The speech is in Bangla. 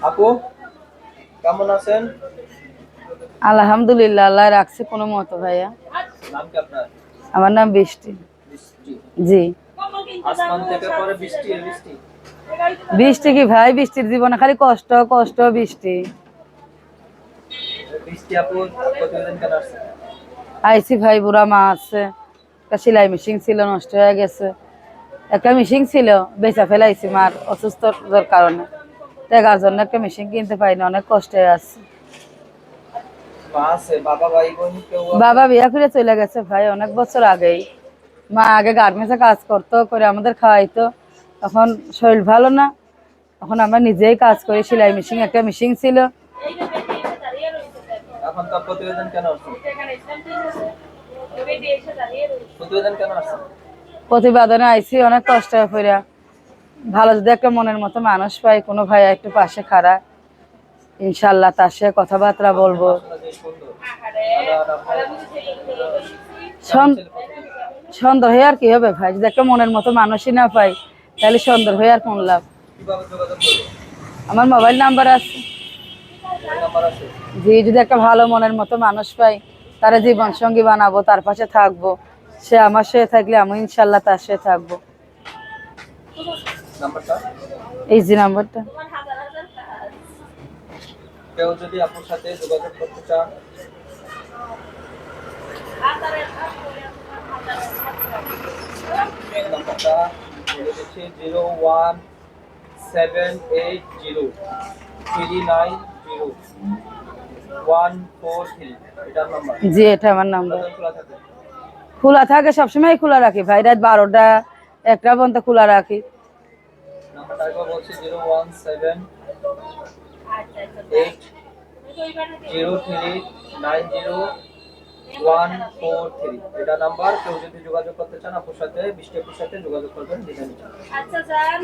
আপু কেমন আছেন? আলহামদুলিল্লাহ, আল্লাহ রাখছে কোনো মতো ভাইয়া। নাম কি আপনার? আমার নাম বৃষ্টি। বৃষ্টি। জি। আসমান থেকে পরে বৃষ্টি আর বৃষ্টি। বৃষ্টি কি ভাই, বৃষ্টির জীবনে খালি কষ্ট কষ্ট বৃষ্টি। বৃষ্টি আপু প্রতিবেদন কেন আসছে? আইসি ভাই, বুড়া মা আছে, একটা সেলাই মেশিন ছিল নষ্ট হয়ে গেছে, একটা মেশিন ছিল বেচা ফেলাইছি মার অসুস্থতার কারণে। টাকার জন্য একটা মেশিন কিনতে পারিনি, অনেক কষ্টে আছে। মা আছে, বাবা ভাই বোন কেউ আছে? বাবা বিয়া করে চলে গেছে ভাই অনেক বছর আগেই। মা আগে গার্মেন্টসে কাজ করতো, করে আমাদের খাওয়াইতো। এখন শরীর ভালো না, এখন আমরা নিজেই কাজ করি, সেলাই মেশিন একটা মেশিন ছিল। এখন তো প্রতিবেদন কেন আসছে? প্রতিবেদন কেন আসছে? প্রতিবেদনে আইসি অনেক কষ্ট হয়ে। ভালো যদি একটা মনের মতো মানুষ পাই, কোনো ভাইয়া একটু পাশে খাড়ায়, ইনশাল্লাহ তার সাথে কথাবার্তা আপনি বলবো। মাশাআল্লাহ যে সুন্দর। আর আপনার কেমন সন- ছেলে পছন্দ? সুন্দর হয়ে আর কি হবে ভাই, যদি একটা মনের মতো মানুষই না পাই, তাহলে সুন্দর হয়ে আর কোন লাভ। কিভাবে যোগাযোগ করবো? আমার মোবাইল নাম্বার আছে। মোবাইল নাম্বার আছে? জি, যদি একটা ভালো মনের মতো মানুষ পাই, তারা জীবন সঙ্গী বানাবো, তার পাশে থাকবো। সে আমার সাথে থাকলে আমি ইনশাল্লাহ তার সাথে থাকবো। নাম্বারটা? এই যে নাম্বারটা। কেউ যদি আপুর সাথে যোগাযোগ করতে চান, নাম্বারটা বলে দিচ্ছি 01780390143। এটার নাম্বার। জি, এটা আমার নাম্বার। কতক্ষণ খোলা থাকে? খোলা থাকে, সবসময় খোলা রাখি ভাই, রাত 12টা 1টা পর্যন্ত খোলা রাখি। নাম্বারটা একবার বলছি 01780390143। এটা নাম্বার। কেউ যদি যোগাযোগ করতে চান আপুর সাথে, বৃষ্টি আপুর সাথে যোগাযোগ করবেন, দেখে নিচ্ছেন।